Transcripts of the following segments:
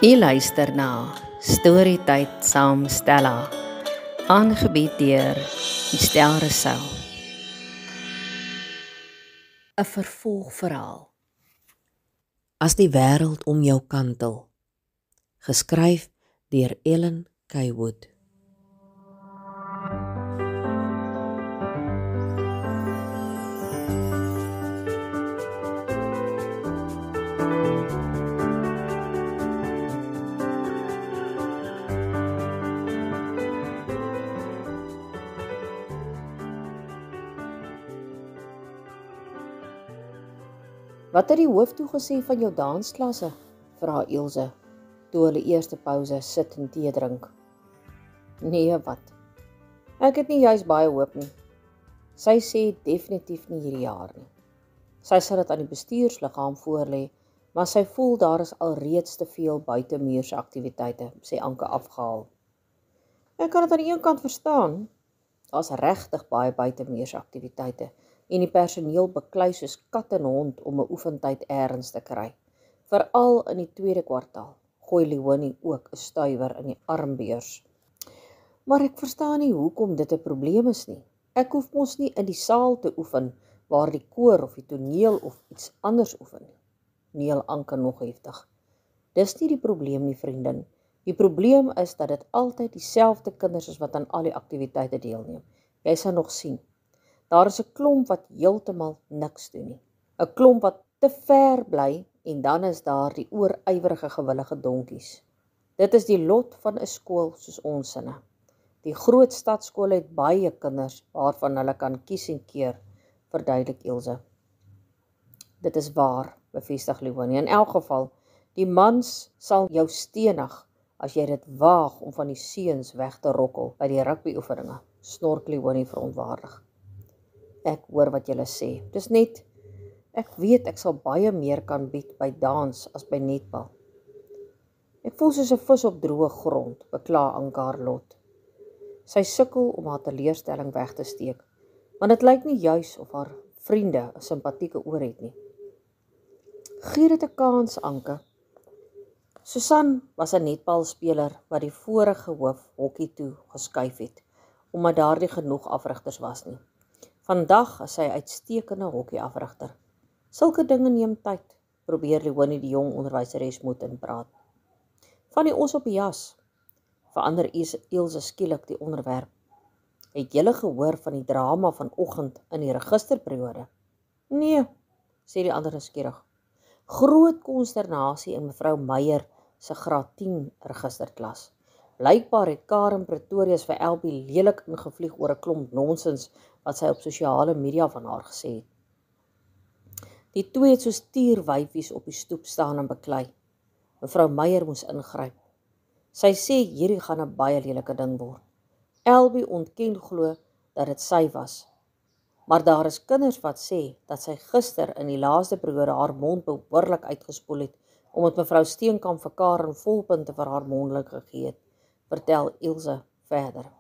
U luister na Storytyd saam Stella, aangebied deur Estel Rousseau. 'n Vervolgverhaal. As die wêreld om jou kantel, geskryf deur Ellen K. Wood. Wat het die hoof toe gesê van jou dansklasse? Vra Ilse, toe hulle eerste pouse sit en tee drink. Nee, wat? Ek het nie juis baie hoop nie. Sy sê definitief nie hierdie jaar nie. Sy sal dit aan die bestuursliggaam voorlê, maar sy voel daar is alreeds te veel buitemuurse aktiwiteite, sê Anke afgehaal. Ek kan dit aan die een kant verstaan. Daar's regtig baie buitemuurse aktiwiteite en die personeel beklei soos kat en hond om 'n oefentyd eers te kry. Veral in die tweede kwartaal gooi Leonie ook 'n stuiwer in die armbeurs. Maar ek verstaan nie hoekom dit 'n probleem is nie. Ek hoef mos nie in die saal te oefen waar die koor of die toneel of iets anders oefen nie. Neel Anke nog heftig. Dis nie die probleem nie, vriendin. Die probleem is dat dit altyd dieselfde kinders is wat aan al die aktiwiteite deelneem. Jy sal nog sien. Daar is 'n klomp wat heeltemal niks doen nie. 'n Klomp wat te ver bly en dan is daar die oorywerige gewillige donkies. Dit is die lot van 'n skool soos ons sinne. Die groot stadskole het baie kinders waarvan hulle kan kies en keer, verduidelik Ilse. Dit is waar, bevestig Leonie. In elk geval, die mans sal jou stenig as jy dit waag om van die seuns weg te rokkel by die rugbyoefeninge, snork Leonie verontwaardig. Ek hoor wat julle sê. Dis net, ek weet ek sal baie meer kan bied by dans as by netbal. Ek voel soos 'n vis op droë grond, bekla Anke haar lot. Sy sukkel om haar teleurstelling weg te steek, want dit lyk nie juis of haar vriende 'n simpatieke oor het nie. Gee dit 'n kans, Anke. Susan was 'n netbalspeler wat die vorige hoof hokkie toe geskuif het, omdat daar nie genoeg afrigters was nie. Vandag is sy uitstekende hokkieafrigter. Sulke dinge neem tyd, probeer Leonie die jong onderwyseres moed inpraat. Van die os op die jas, verander Ilse skielik die onderwerp. Het julle gehoor van die drama vanoggend in die registerperiode? Nee, sê die ander nuuskierig. Groot konsternasie in mevrou Meyer se graad 10 registerklas. Blykbaar het Karen Pretorius vir Elbie lelik ingevlieg oor 'n klomp nonsens wat sy op sosiale media van haar gesê het. Die twee het soos tierwyfies op die stoep staan en beklei. Mevrou Meyer moes ingryp. Sy sê hierdie gaan 'n baie lelike ding word. Elbie ontken glo dat dit sy was. Maar daar is kinders wat sê dat sy gister in die laaste periode haar mond behoorlik uitgespoel het, omdat mevrou Steenkamp vir Karen volpunte vir haar mondelik gegee het, vertel Ilse verder.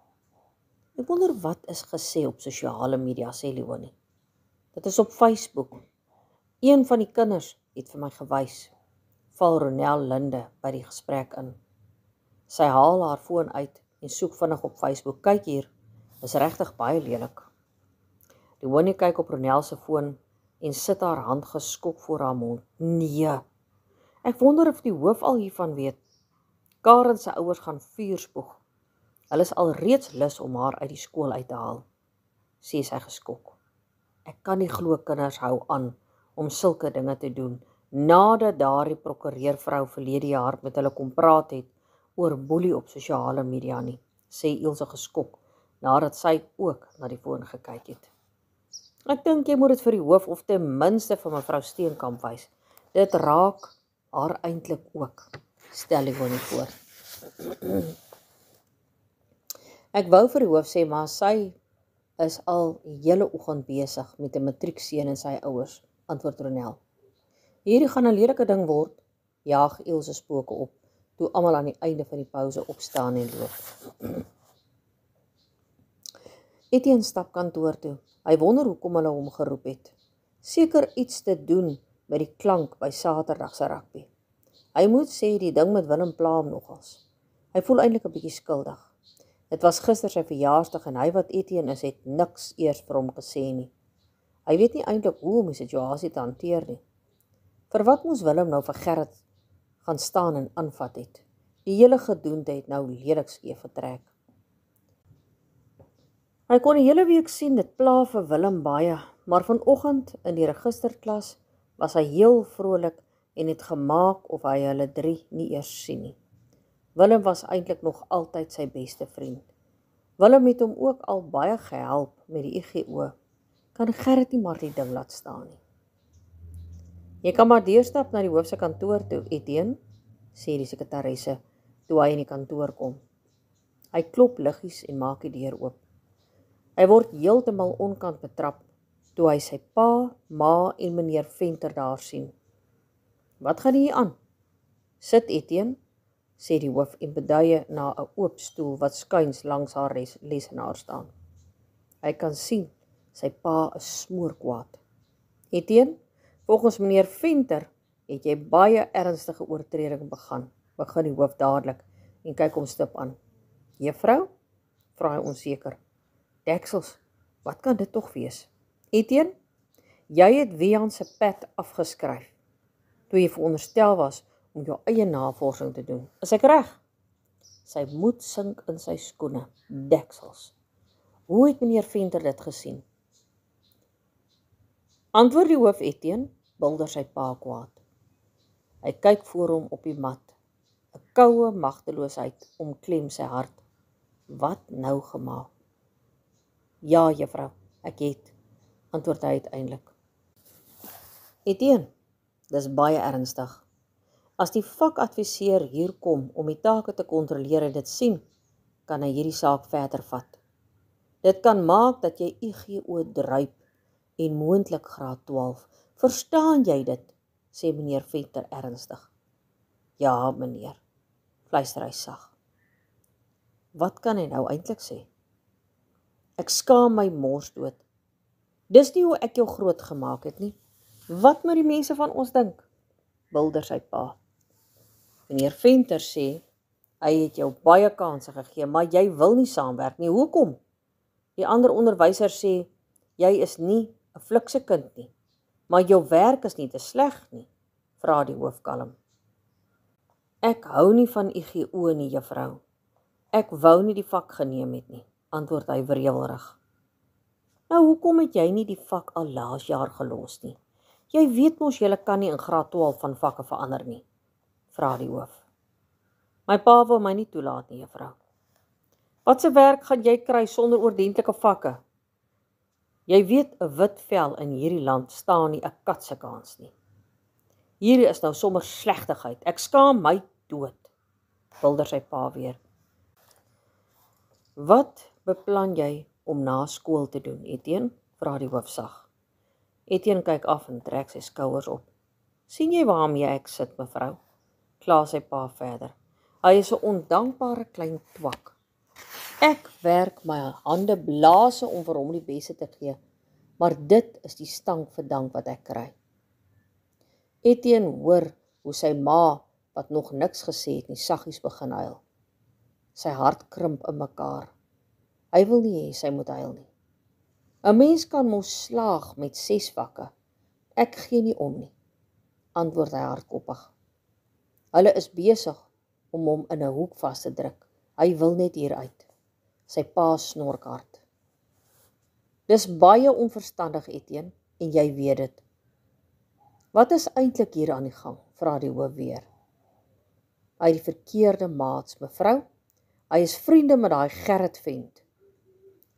Ek wonder wat is gesê op sosiale media, sê Leonie. Dit is op Facebook. Een van die kinders het vir my gewys. Val Ronel Linde by die gesprek in. Sy haal haar foon uit en soek vinnig op Facebook. Kyk hier, is regtig baie lelik. Leonie kyk op Ronel se foon en sit haar hand geskok voor haar mond. Nee, ek wonder of die hoof al hiervan weet. Karen se ouers gaan vuur spoeg. Hulle is alreeds lus om haar uit die skool uit te haal, sê sy geskok. Ek kan nie glo kinders hou aan om sulke dinge te doen, nadat daardie prokureurvrou verlede jaar met hulle kom praat het oor boelie op sosiale media nie, sê Ilse geskok, nadat sy ook na die foon gekyk het. Ek dink jy moet dit vir die hoof of ten minste vir mevrou Steenkamp wys. Dit raak haar eintlik ook, stel Leonie voor. Ek wou vir die hoof sê, maar sy is al die hele oggend besig met 'n matriekseun en sy ouers, antwoord Ronel. Hierdie gaan 'n lelike ding word, jaag Ilse spooke op, toe almal aan die einde van die pouse opstaan en loop. Etienne stap kantoor toe. Hy wonder hoekom hulle hom geroep het. Seker iets te doen met die klank by Saterdag se rugby. Hy moet sê die ding met Willem pla hom nogals. Hy voel eintlik 'n bietjie skuldig. Dit was gister sy verjaarsdag en hy wat Etienne is, het niks eers vir hom gesê nie. Hy weet nie eintlik hoe om die situasie te hanteer nie. Vir wat moes Willem nou vir Gerrit gaan staan en aanvat het? Die hele gedoente het nou lelik skeef getrek. Hy kon die hele week sien dit pla vir Willem baie, maar vanoggend in die registerklas was hy heel vrolik en het gemaak of hy hulle drie nie eers sien nie. Willem was eintlik nog altyd sy beste vriend. Willem het hom ook al baie gehelp met die IGO. Kan Gerrit nie maar die ding laat staan nie. Jy kan maar deurstap na die hoof se kantoor toe, Etienne, sê die sekretaresse toe hy in die kantoor kom. Hy klop liggies en maak die deur oop. Hy word heeltemal onkant betrap toe hy sy pa, ma en meneer Venter daar sien. Wat gaan hier aan? Sit, Etienne, sê die hoof en beduie na 'n oop stoel wat skuins langs haar lesenaar staan. Hy kan sien sy pa is smoorkwaad. Etienne, volgens meneer Venter het jy baie ernstige oortreding begin die hoof dadelik en kyk hom stip aan. Juffrou? Vra hy onseker. Deksels, wat kan dit tog wees? Etienne, jy het Wian se pet afgeskryf toe jy veronderstel was om jou eie navorsing te doen. Is ek reg? Sy moed sink in sy skoene. Deksels. Hoe het meneer Venter dit gesien? Antwoord die hoof, Etienne, bulder sy pa kwaad. Hy kyk voor hom op die mat. 'n Koue magteloosheid omklem sy hart. Wat nou gemaak? Ja, juffrou, ek het, antwoord hy uiteindelik. Etienne, dis baie ernstig. As die vakadviseur hier kom om die take te kontroleer en dit sien, kan hy hierdie saak verder vat. Dit kan maak dat jy IGO druip en moontlik graad 12. Verstaan jy dit? Sê meneer Venter ernstig. Ja, meneer, fluister hy sag. Wat kan hy nou eintlik sê? Ek skaam my mors dood. Dis nie hoe ek jou groot gemaak het nie. Wat moet die mense van ons dink? Bulder sy pa. Meneer Venter sê, hy het jou baie kansse gegee, maar jy wil nie saamwerk nie. Hoekom? Die ander onderwyser sê, jy is nie 'n flikse kind nie, maar jou werk is nie te sleg nie, vra die hoof kalm. Ek hou nie van IGO nie, juffrou. Ek wou nie die vak geneem het nie, antwoord hy wreewilrig. Nou, hoekom het jy nie die vak al laas jaar gelos nie? Jy weet mos jy kan nie in graad 12 van vakke verander nie, vra die hoof. My pa wil my nie toelaat nie, juffrou. Wat se werk gaan jy kry sonder oordentlike vakke? Jy weet 'n wit vel in hierdie land staan nie 'n kat se kans nie. Hier is nou sommer slegtigheid. Ek skaam my dood, bulder sy pa weer. Wat beplan jy om na skool te doen, Etienne? Vra die hoof sag. Etienne kyk af en trek sy skouers op. Sien jy waarmee ek sit, mevrou? Kla sy pa verder. Hy is 'n ondankbare klein twak. Ek werk my hande blaase om vir hom die beste te gee, maar dit is die stank vir dank wat ek kry. Etienne hoor hoe sy ma, wat nog niks gesê het nie, saggies begin huil. Sy hart krimp in mekaar. Hy wil nie hê sy moet huil nie. 'n Mens kan mos slaag met 6 vakke. Ek gee nie om nie, antwoord hy hardkoppig. Hulle is besig om hom in 'n hoek vas te druk. Hy wil net hieruit. Sy pa snork hard. Dis baie onverstandig, Etienne, en jy weet dit. Wat is eintlik hier aan die gang? Vra die hoof weer. Hy het die verkeerde maats, mevrou. Hy is vriende met daai Gerrit vent.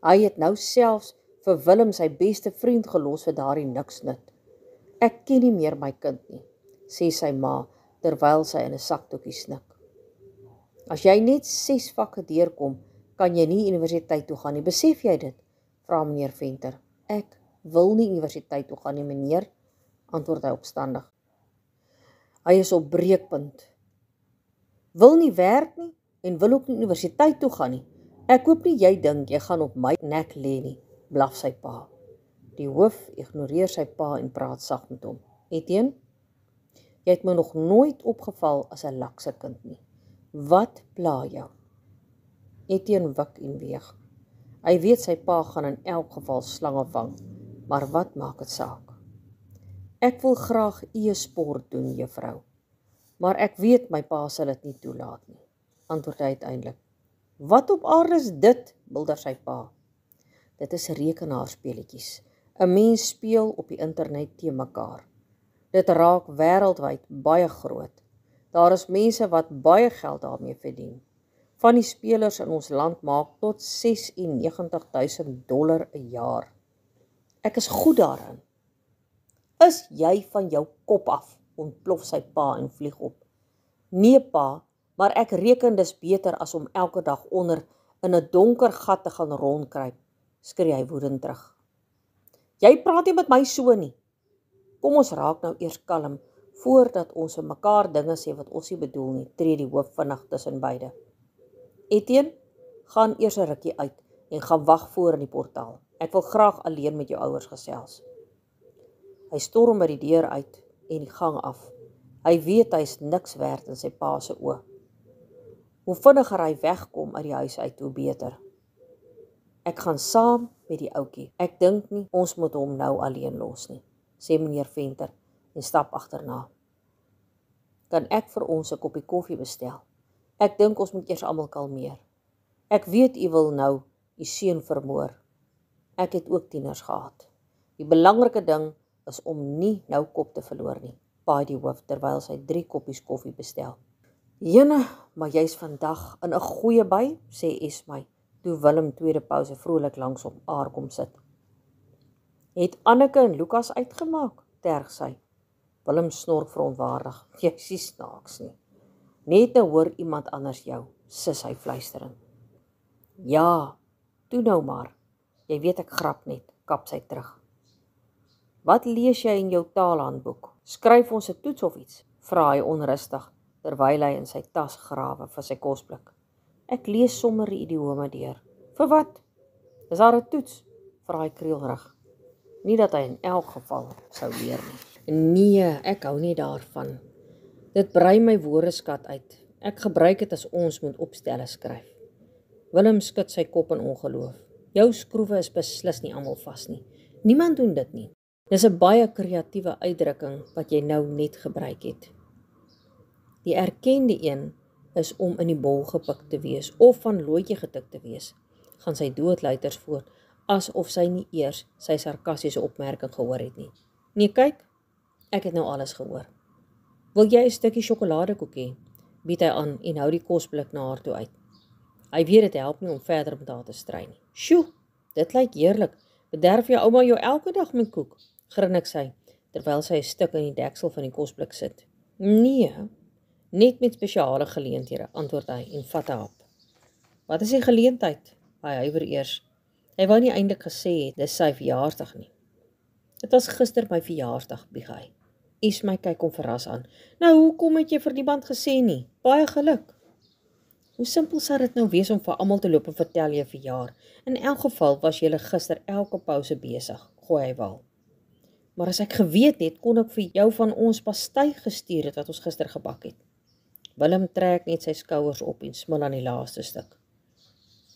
Hy het nou selfs vir Willem sy beste vriend gelos vir daardie niksnut. Ek ken nie meer my kind nie, sê sy ma, terwyl sy in 'n sakdoekie snik. As jy net 6 vakke deurkom, kan jy nie universiteit toe gaan nie. Besef jy dit? Vra meneer Venter. Ek wil nie universiteit toe gaan nie, meneer, antwoord hy opstandig. Hy is op breekpunt. Wil nie werk nie en wil ook nie universiteit toe gaan nie. Ek hoop nie jy dink jy gaan op my nek lê nie, blaf sy pa. Die hoof ignoreer sy pa en praat sag met hom. Etienne, Jy het my nog nooit opgeval as 'n lakse kind nie. Wat pla jou? Etienne wik en weeg. Hy weet sy pa gaan in elk geval slange vang, maar wat maak dit saak? Ek wil graag e-sport doen, juffrou, maar ek weet my pa sal dit nie toelaat nie, antwoord hy uiteindelik. Wat op aarde is dit, bulder sy pa. Dit is rekenaarspeletjies. 'n Mens speel op die internet teen mekaar. Dit raak wêreldwyd baie groot. Daar is mense wat baie geld daarmee verdien. Van die spelers in ons land maak tot $96,000 'n jaar. Ek is goed daarin. Is jy van jou kop af, ontplof sy pa en vlieg op. Nee pa, maar ek reken dis beter as om elke dag onder in 'n donker gat te gaan rondkruip, skree hy woedend terug. Jy praat nie met my so nie. Kom ons raak nou eers kalm, voordat ons vir mekaar dinge sê wat ons nie bedoel nie, tree die hoof vinnig tussen beide. Etienne, gaan eers 'n rukkie uit en gaan wag voor in die portaal. Ek wil graag alleen met jou ouers gesels. Hy storm by die deur uit en die gang af. Hy weet hy is niks werd in sy pa se oë. Hoe vinniger hy wegkom uit die huis uit, hoe beter. Ek gaan saam met die ouetjie. Ek dink nie ons moet hom nou alleen los nie, sê meneer Venter en stap agterna. Kan ek vir ons 'n koppie koffie bestel? Ek dink ons moet eers almal kalmeer. Ek weet u wil nou u seun vermoor. Ek het ook tieners gehad. Die belangrike ding is om nie nou kop te verloor nie, paai die hoof terwyl sy 3 koppies koffie bestel. Jene, maar jy's vandag in 'n goeie by, sê Esmy, toe Willem tweede pouse vrolik langs hom haar kom sit. Het Anneke en Lukas uitgemaak, terg sy. Willem snork verontwaardig. Jy's nie snaaks nie. Net nou hoor iemand anders jou, sis hy fluisterend. Ja, toe nou maar. Jy weet ek grap net, kap sy terug. Wat lees jy in jou taalhandboek? Skryf ons 'n toets of iets? Vra hy onrustig, terwyl hy in sy tas grawe vir sy kosblik. Ek lees sommer die idiome deur. Vir wat? Is daar 'n toets? Vra hy krielrig. Nie dat hy in elk geval sou leer nie. Nee, ek hou nie daarvan. Dit brei my woordeskat uit. Ek gebruik dit as ons moet opstelle skryf. Willem skud sy kop in ongeloof. Jou skroewe is beslis nie almal vas nie. Niemand doen dit nie. Dis 'n baie kreatiewe uitdrukking wat jy nou net gebruik het. Die erkende een is om in die bol gepik te wees of van looitjie getik te wees, gaan sy doodluiters voort, asof sy nie eers sy sarkastiese opmerking gehoor het nie. Nee, kyk, ek het nou alles gehoor. Wil jy 'n stukkie sjokoladekoekie? Bied hy aan en hou die kosblik na haar toe uit. Hy weet dit help nie om verder met haar te stry nie. Sjoe, dit lyk heerlik. Bederf jou ouma jou elke dag met koek, grinnik sy, terwyl sy 'n stuk in die deksel van die kosblik sit. Nee, net met spesiale geleenthede, antwoord hy en vat 'n hap. Wat is die geleentheid? Hy huiwer eers. Hy wou nie eintlik gesê het, dis sy verjaarsdag nie. Dit was gister my verjaarsdag, bieg hy. Esmy kyk hom verras aan. Nou, hoekom het jy vir niemand gesê nie? Baie geluk. Hoe simpel sou dit nou wees om vir almal te loop en vertel jy verjaar? In elk geval was jy gister elke pouse besig, gooi hy wel. Maar as ek geweet het, kon ek vir jou van ons pastei gestuur het wat ons gister gebak het. Willem trek net sy skouers op en smil aan die laaste stuk.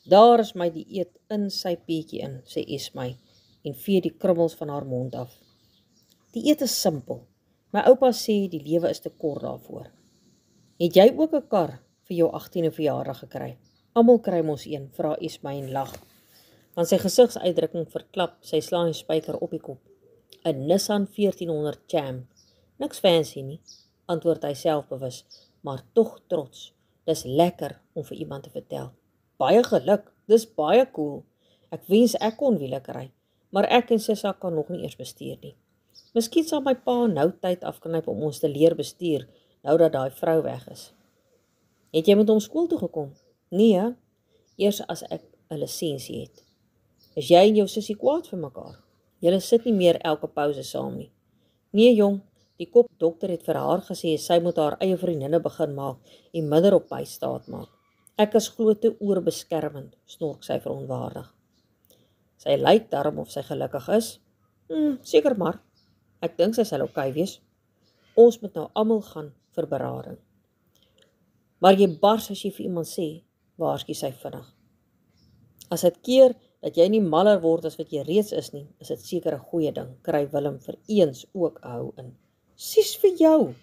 Daar is my dieet in sy peetjie in, sê Esmy, en vee die krummels van haar mond af. Dieet is simpel. My oupa sê die lewe is te kort daarvoor. Het jy ook 'n kar vir jou 18de verjaardag gekry? Almal kry mos een, vra Esmy en lag. Aan sy gesigsuitdrukking verklap, sy slaan die spyker op die kop. 'n Nissan 1400 Champ. Niks fancy nie, antwoord hy selfbewus, maar tog trots. Dis lekker om vir iemand te vertel. Baie geluk, dis baie cool. Ek wens ek kon wiele kry, maar ek en Sissa kan nog nie eers bestuur nie. Miskien sal my pa nou tyd afknyp om ons te leer bestuur, nou dat daai vrou weg is. Het jy met hom skool toe gekom? Nee, eers as ek 'n lisensie het. Is jy en jou sussie kwaad vir mekaar? Julle sit nie meer elke pouse saam nie. Nee jong, die kopdokter het vir haar gesê sy moet haar eie vriendinne begin maak en minder op my staat maak. Ek is glo te oorbeskermend, snork sy verontwaardig. Sy lyk daarom of sy gelukkig is. Seker maar. Ek dink sy sal oukei wees. Ons moet nou almal gaan vir berading. Maar jy bars as jy vir iemand sê, waarsku sy vinnig. As dit keer dat jy nie maller word as wat jy reeds is nie, is dit seker 'n goeie ding, kry Willem vir eens ook 'n hou in. Sies vir jou,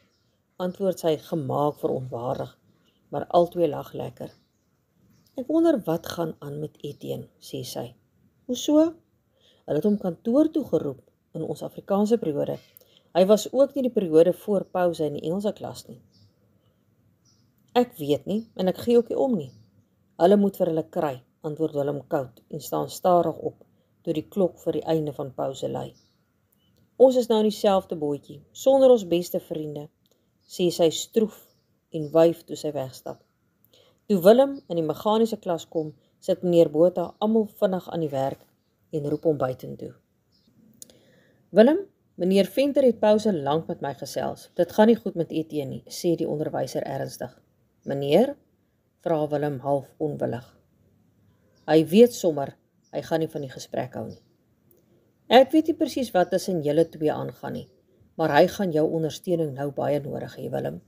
antwoord sy gemaak verontwaardig, maar albei lag lekker. Ek wonder wat gaan aan met Etienne, sê sy. Hoeso? Hulle het hom kantoor toe geroep in ons Afrikaanse periode. Hy was ook nie die periode voor pouse in die Engelse klas nie. Ek weet nie, en ek gee ook nie om nie. Hulle moet vir hulle kry, antwoord Willem koud en staan starig op toe die klok vir die einde van pouse lui. Ons is nou in dieselfde bootjie, sonder ons beste vriende, sê sy stroef en wyf toe sy wegstap. Toe Willem in die meganiese klas kom, sit meneer Botha almal vinnig aan die werk en roep hom buitentoe. Willem, meneer Venter het pouse lank met my gesels. Dit gaan nie goed met Etienne nie, sê die onderwyser ernstig. Meneer, vra Willem half onwillig. Hy weet sommer, hy gaan nie van die gesprek hou nie. Ek weet nie presies wat tussen julle twee aangaan nie, maar hy gaan jou ondersteuning nou baie nodig hê, Willem.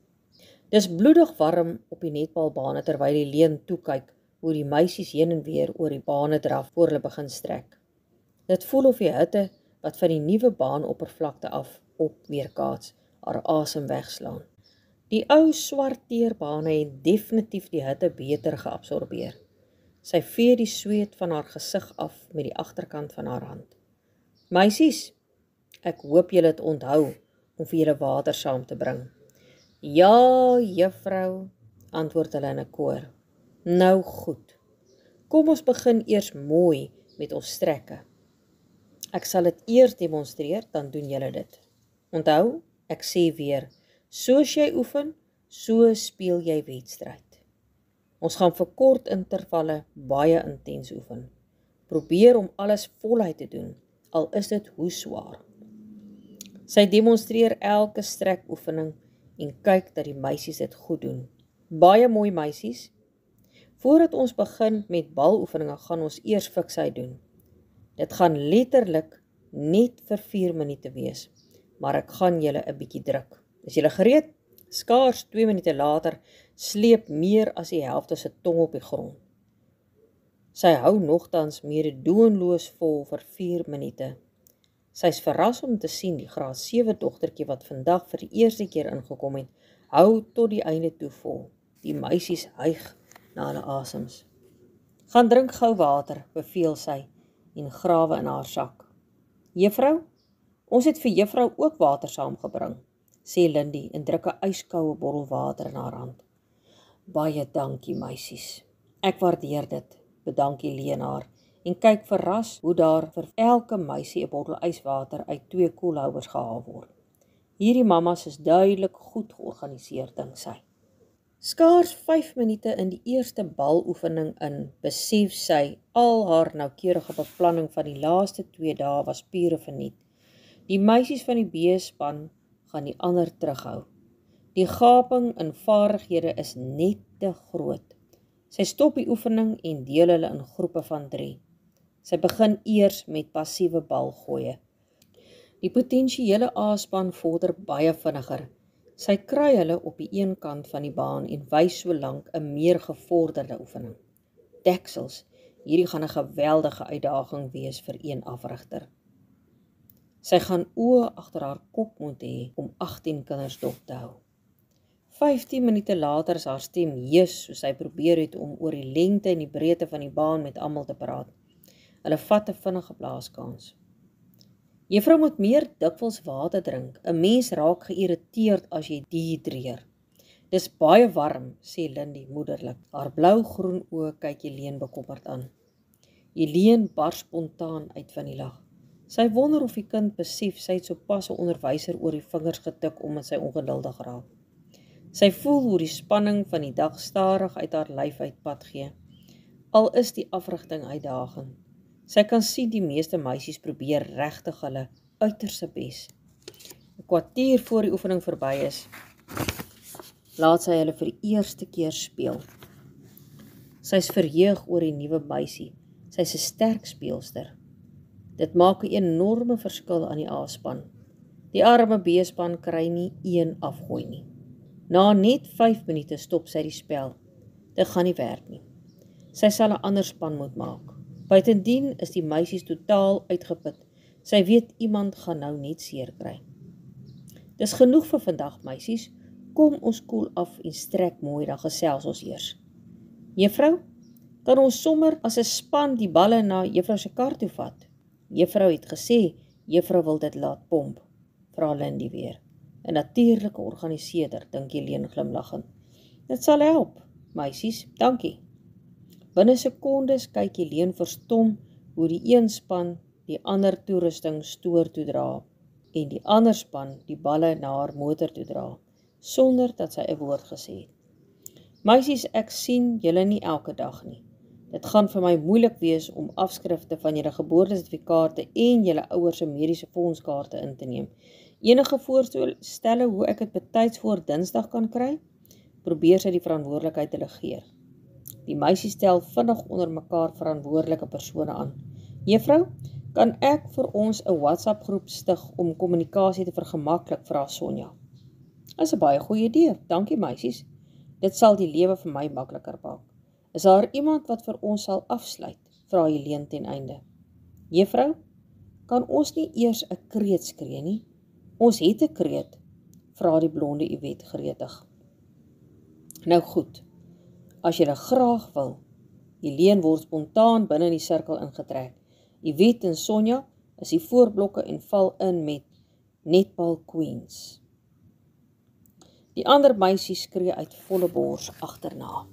Dis bloedig warm op die netbalbane terwyl die leen toekyk hoe die meisies heen en weer oor die bane draf voor hulle begin strek. Dit voel of die hitte wat van die nuwe baanoppervlakte af op weerkaats haar asem wegslaan. Die ou swart teerbane het definitief die hitte beter geabsorbeer. Sy vee die sweet van haar gesig af met die agterkant van haar hand. Meisies, ek hoop julle het onthou om vir julle water saam te bring. Ja, juffrou, antwoord hulle in 'n koor. Nou goed, kom ons begin eers mooi met ons strekke. Ek sal dit eers demonstreer, dan doen julle dit. Onthou, ek sê weer, soos jy oefen, so speel jy wedstryd. Ons gaan vir kort intervalle baie intens oefen. Probeer om alles voluit te doen, al is dit hoe swaar. Sy demonstreer elke strekoefening en kyk dat die meisies dit goed doen. Baie mooi meisies. Voordat ons begin met baloefeninge gaan ons eers fiksy doen. Dit gaan letterlik net vir 4 minute wees, maar ek gaan julle 'n bietjie druk. Is julle gereed? Skaars 2 minute later sleep meer as die helfte se tong op die grond. Sy hou nogtans meedoenloos vol vir 4 minute. Sy is verras om te sien die graad 7 dogtertjie wat vandag vir die eerste keer ingekom het, hou tot die einde toe vol. Die meisies hyg na hulle asems. Gaan drink gou water, beveel sy en grawe in haar sak. Juffrou, ons het vir juffrou ook water saamgebring, sê Lindy en druk 'n yskoue bottel water in haar hand. Baie dankie, meisies. Ek waardeer dit, bedank Helene haar en kyk verras hoe daar vir elke meisie 'n bottel yswater uit 2 koelhouers gehaal word. Hierdie mammas is duidelik goed georganiseer, dink sy. Skaars 5 minute in die eerste baloefening in, besef sy al haar noukeurige beplanning van die laaste 2 dae was pure verniet. Die meisies van die B-span gaan die ander terughou. Die gaping in vaardighede is net te groot. Sy stop die oefening en deel hulle in groepe van 3. Sy begin eers met passiewe balgooie. Die potensiële A-span vorder baie vinniger. Sy kry hulle op die een kant van die baan en wys so lank 'n meer gevorderde oefening. Deksels, hierdie gaan 'n geweldige uitdaging wees vir een afrigter. Sy gaan oë agter haar kop moet hê om 18 kinders dop te hou. 15 minute later is haar stem hees soos sy probeer het om oor die lengte en die breedte van die baan met almal te praat. Hulle vat 'n vinnige blaaskans. Juffrou moet meer dikwels water drink. 'n Mens raak geïrriteerd as jy dehydreer. Dis baie warm, sê Lindy moederlik. Haar blou-groen oë kyk Helene bekommerd aan. Helene bars spontaan uit van die lag. Sy wonder of die kind besef sy het sopas 'n onderwyser oor die vingers getik omdat sy ongeduldig raak. Sy voel hoe die spanning van die dag stadig uit haar lyf uitpad gee. Al is die afrigting uitdagend. Sy kan sien die meeste meisies probeer regtig hulle uiterste bes. 'n Kwartier voor die oefening verby is, laat sy hulle vir die eerste keer speel. Sy is verheug oor die nuwe meisie. Sy is 'n sterk speelster. Dit maak 'n enorme verskil aan die A-span. Die arme B-span kry nie een afgooi nie. Na net 5 minute stop sy die spel. Dit gaan nie werk nie. Sy sal 'n ander span moet maak. Buitendien is die meisies totaal uitgeput. Sy weet iemand gaan nou net seer kry. Dis genoeg vir vandag, meisies. Kom ons koel af en strek mooi, dan gesels ons eers. Juffrou, kan ons sommer as 'n span die balle na juffrou se kar toe vat? Juffrou het gesê, juffrou wil dit laat pomp, vra Lindy weer. 'n natuurlike organiseerder, dink Helene glimlaggend. Dit sal help, meisies, dankie. Binne sekondes kyk Helene verstom hoe die een span die ander toerusting stoor toe dra en die ander span die balle na haar motor toe dra, sonder dat sy 'n woord gesê het. Meisies, ek sien julle nie elke dag nie. Dit gaan vir my moeilik wees om afskrifte van julle geboortesertifikate en julle ouers se mediese fondskaarte in te neem. Enige voorstelle hoe ek dit betyds voor Dinsdag kan kry? Probeer sy die verantwoordelikheid delegeer. Die meisies stel vinnig onder mekaar verantwoordelike persone aan. Juffrou, kan ek vir ons 'n WhatsApp groep stig om kommunikasie te vergemaklik, vra Sonja. Dis 'n baie goeie idee, dankie meisies. Dit sal die lewe vir my makliker maak. Is daar iemand wat vir ons sal afsluit? Vra Helene ten einde. Juffrou, kan ons nie eers 'n kreet skree nie? Ons het 'n kreet, vra die blonde Iwet gretig. Nou goed, as jy graag wil. Helene word spontaan binne in die sirkel ingetrek. Iwet en Sonja is die voorblokke en val in met Netball Queens. Die ander meisies skree uit volle bors agterna.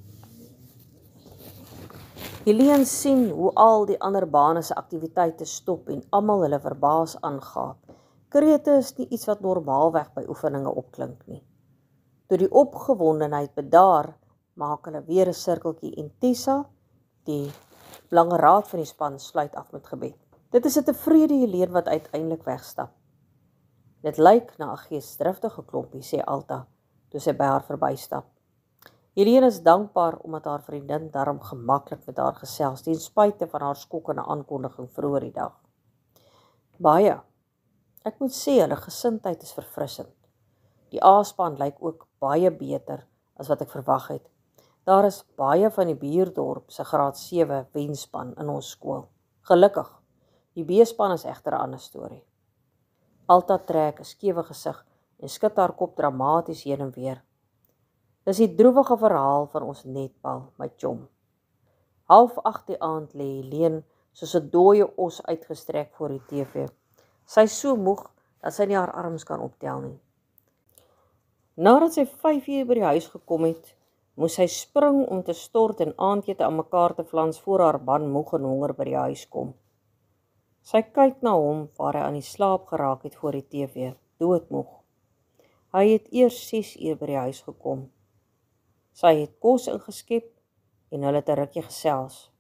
Helene sien hoe al die ander bane se aktiwiteite stop en almal hulle verbaas aangaap. Krete is nie iets wat normaalweg by oefeninge opklink nie. Toe die opgewondenheid bedaar, maak hulle weer 'n sirkeltjie en Tessa, die lange raad van die span, sluit af met gebed. Dit is 'n tevrede Helene wat uiteindelik wegstap. Dit lyk na 'n geesdriftige klompie, sê Alta, toe sy by haar verbystap. Helene is dankbaar omdat haar vriendin daarom gemaklik met haar gesels, ten spyte van haar skokkende aankondiging vroeër die dag. Baie. Ek moet sê, hulle gesindheid is verfrissend. Die A-span lyk ook baie beter as wat ek verwag het. Daar is baie van die buurdorp se graad 7 wenspan in ons skool. Gelukkig, die B-span is egter 'n ander storie. Alta trek 'n skewe gesig en skud haar kop dramaties heen en weer. Dis die droewige verhaal van ons netbal, my chom. 7:30 die aand lê Helene soos 'n dooie os uitgestrek voor die TV. Sy is so moeg dat sy nie haar arms kan optel nie. Nadat sy 5 uur by die huis gekom het, moes sy spring om te stort en aandete aan mekaar te flans voor haar man moeg en honger by die huis kom. Sy kyk na hom waar hy aan die slaap geraak het voor die TV, doodmoeg. Hy het eers 6 uur by die huis gekom. Sy het kos ingeskep en hulle het 'n rukkie gesels.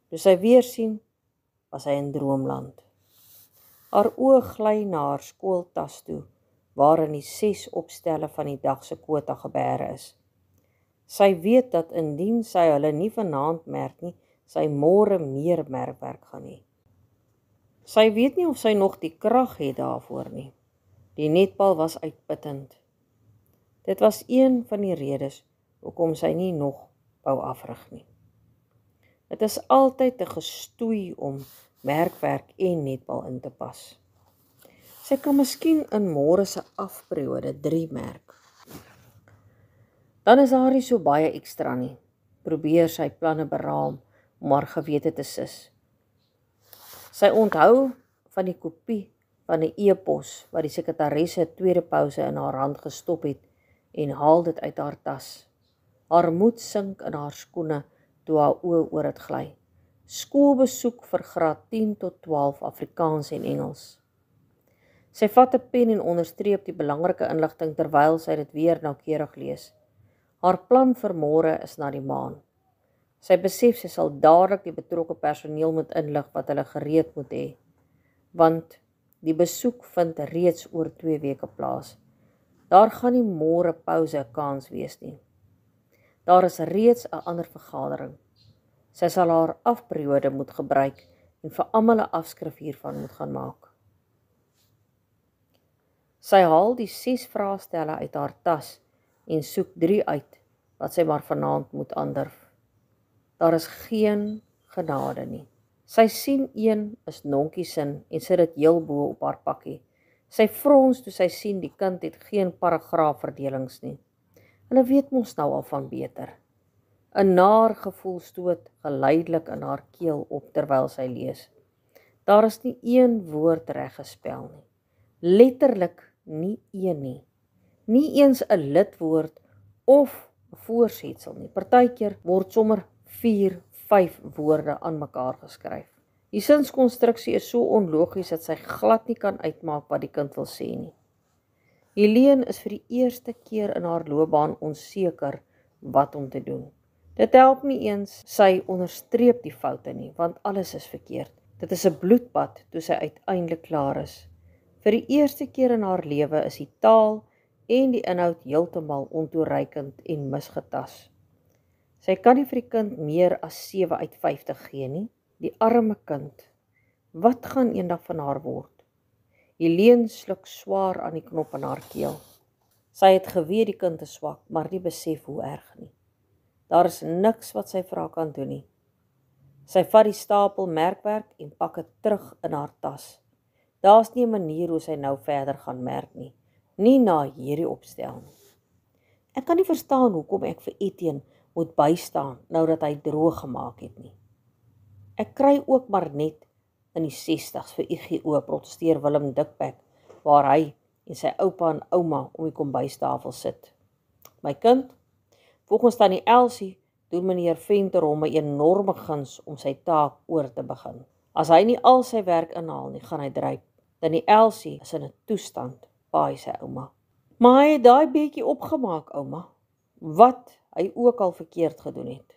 Toe sy weer sien, was hy in droomland. Haar oë gly na haar skooltas toe, waarin die 6 opstelle van die dag se kwota gebeere is. Sy weet dat indien sy hulle nie vanaand merk nie, sy môre meer merkwerk gaan hê. Sy weet nie of sy nog die krag het daarvoor nie. Die netbal was uitputtend. Dit was een van die redes hoekom sy nie nog wou afrig nie. Dit is altyd te gestoei om merkwerk en netbal in te pas. Sy kan miskien in môre se afperiode 3 merk. Dan is daar nie so baie ekstra nie. Probeer sy planne beraam om haar gewete te sis. Sy onthou van die kopie van 'n e-pos wat die sekretaresse tweede pouse in haar hand gestop het en haal dit uit haar tas. Haar moed sink in haar skoene toe haar oë oor dit gly. Skoolbesoek vir graad 10 tot 12 Afrikaans en Engels. Sy vat 'n pen en onderstreep die belangrike inligting terwyl sy dit weer noukeurig lees. Haar plan vir môre is na die maan. Sy besef sy sal dadelik die betrokke personeel moet inlig wat hulle gereed moet hê, want die besoek vind reeds oor 2 weke plaas. Daar gaan nie môre pouse 'n kans wees nie. Daar is reeds 'n ander vergadering. Sy sal haar afperiode moet gebruik en vir almal 'n afskrif hiervan moet gaan maak. Sy haal die 6 vraestelle uit haar tas en soek 3 uit wat sy maar vanaand moet aandurf. Daar is geen genade nie. Sy sien een is nonkiesin en sit dit heel bo op haar pakkie. Sy frons toe sy sien die kind het geen paragraafverdelings nie. Hulle weet mos nou al van beter. 'n Naar gevoel stoot geleidelik in haar keel op terwyl sy lees. Daar is nie een woord reg gespel nie. Letterlik nie een nie. Nie eens 'n lidwoord of 'n voorsetsel nie. Partykeer word sommer 4, 5 woorde aan mekaar geskryf. Die sinskonstruksie is so onlogies dat sy glad nie kan uitmaak wat die kind wil sê nie. Helene is vir die eerste keer in haar loopbaan onseker wat om te doen. Dit help nie eens sy onderstreep die foute nie, want alles is verkeerd. Dit is 'n bloedbad toe sy uiteindelik klaar is. Vir die eerste keer in haar lewe is die taal en die inhoud heeltemal ontoereikend en misgetas. Sy kan nie vir die kind meer as 7 uit 50 gee nie. Die arme kind. Wat gaan eendag van haar word? Helene sluk swaar aan die knop in haar keel. Sy het geweet die kind is swak, maar nie besef hoe erg nie. Daar is niks wat sy vir haar kan doen nie. Sy vat die stapel merkwerk en pak dit terug in haar tas. Daar's nie 'n manier hoe sy nou verder gaan merk nie. Nie na hierdie opstel nie. Ek kan nie verstaan hoekom ek vir Etienne moet bystaan nou dat hy droog gemaak het nie. Ek kry ook maar net in die 60s vir IGO, protesteer Willem Dikbek, waar hy en sy oupa en ouma om die kombuistafel sit. My kind, volgens tannie Elsie doen meneer Venter hom 'n enorme guns om sy taak oor te begin. As hy nie al sy werk inhaal nie, gaan hy dryp. Tannie Elsie is in 'n toestand, paai sy ouma. Maar hy het daai bietjie opgemaak, ouma, wat hy ook al verkeerd gedoen het.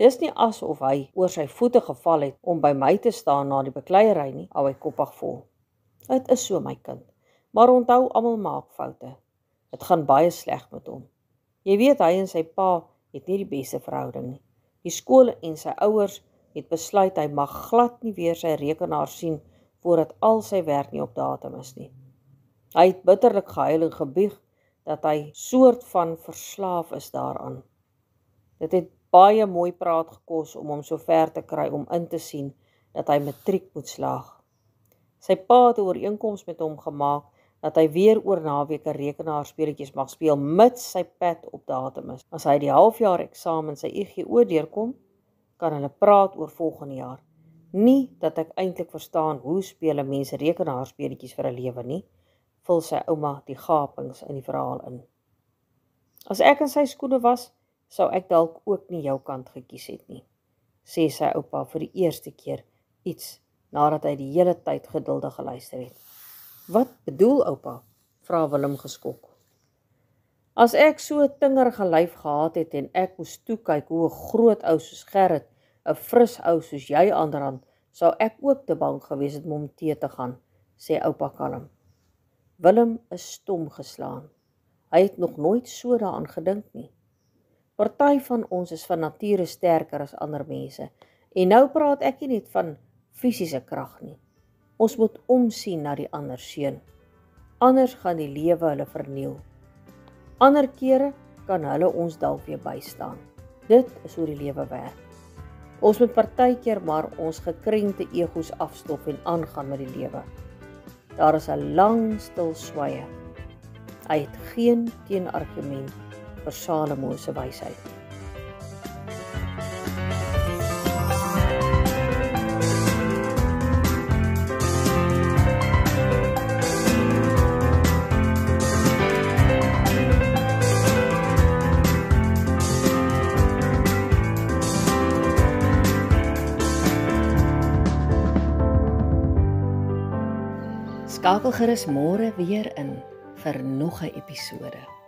Dis nie asof hy oor sy voete geval het om by my te staan na die bekleierery nie, hou hy koppig vol. Dit is so, my kind, maar onthou, almal maak foute. Dit gaan baie sleg met hom. Jy weet, hy en sy pa het nie die beste verhouding nie. Die skool en sy ouers het besluit hy mag glad nie weer sy rekenaar sien voordat al sy werk nie op datum is nie. Hy het bitterlik gehuil en gebieg dat hy soort van verslaaf is daaraan. Dit het baie mooi praat gekos om hom so ver te kry om in te sien dat hy matriek moet slaag. Sy pa het 'n ooreenkoms met hom gemaak dat hy weer oor naweke rekenaarspeletjies mag speel mits sy pad op datum is. As hy die halfjaar eksamen sy IGO deurkom, kan hulle praat oor volgende jaar. Nie dat ek eintlik verstaan hoe speel 'n mens rekenaarspeletjies vir 'n lewe nie, vul sy ouma die gapings in die verhaal in. As ek in sy skoene was, sou ek dalk ook nie jou kant gekies het nie, sê sy oupa vir die eerste keer iets nadat hy die hele tyd geduldig geluister het. Wat bedoel oupa? Vra Willem geskok. As ek so 'n tingerige lyf gehad het en ek moes toekyk hoe 'n groot ou soos Gerrit, 'n fris ou soos jy aanrand, sou ek ook te bang gewees het om tee te gaan, sê oupa kalm. Willem is stom geslaan. Hy het nog nooit so daaraan gedink nie. Party van ons is van nature sterker as ander mense, en nou praat ek nie net van fisiese krag nie. Ons moet omsien na die ander seun. Anders gaan die lewe hulle verniel. Ander kere kan hulle ons dalk weer bystaan. Dit is hoe die lewe werk. Ons moet partykeer maar ons gekrenkte egos afstof en aangaan met die lewe. Daar is 'n lang stil swye. Hy het geen teenargument vir Salomo se wysheid. Skakel gerus môre weer in vir nog 'n episode.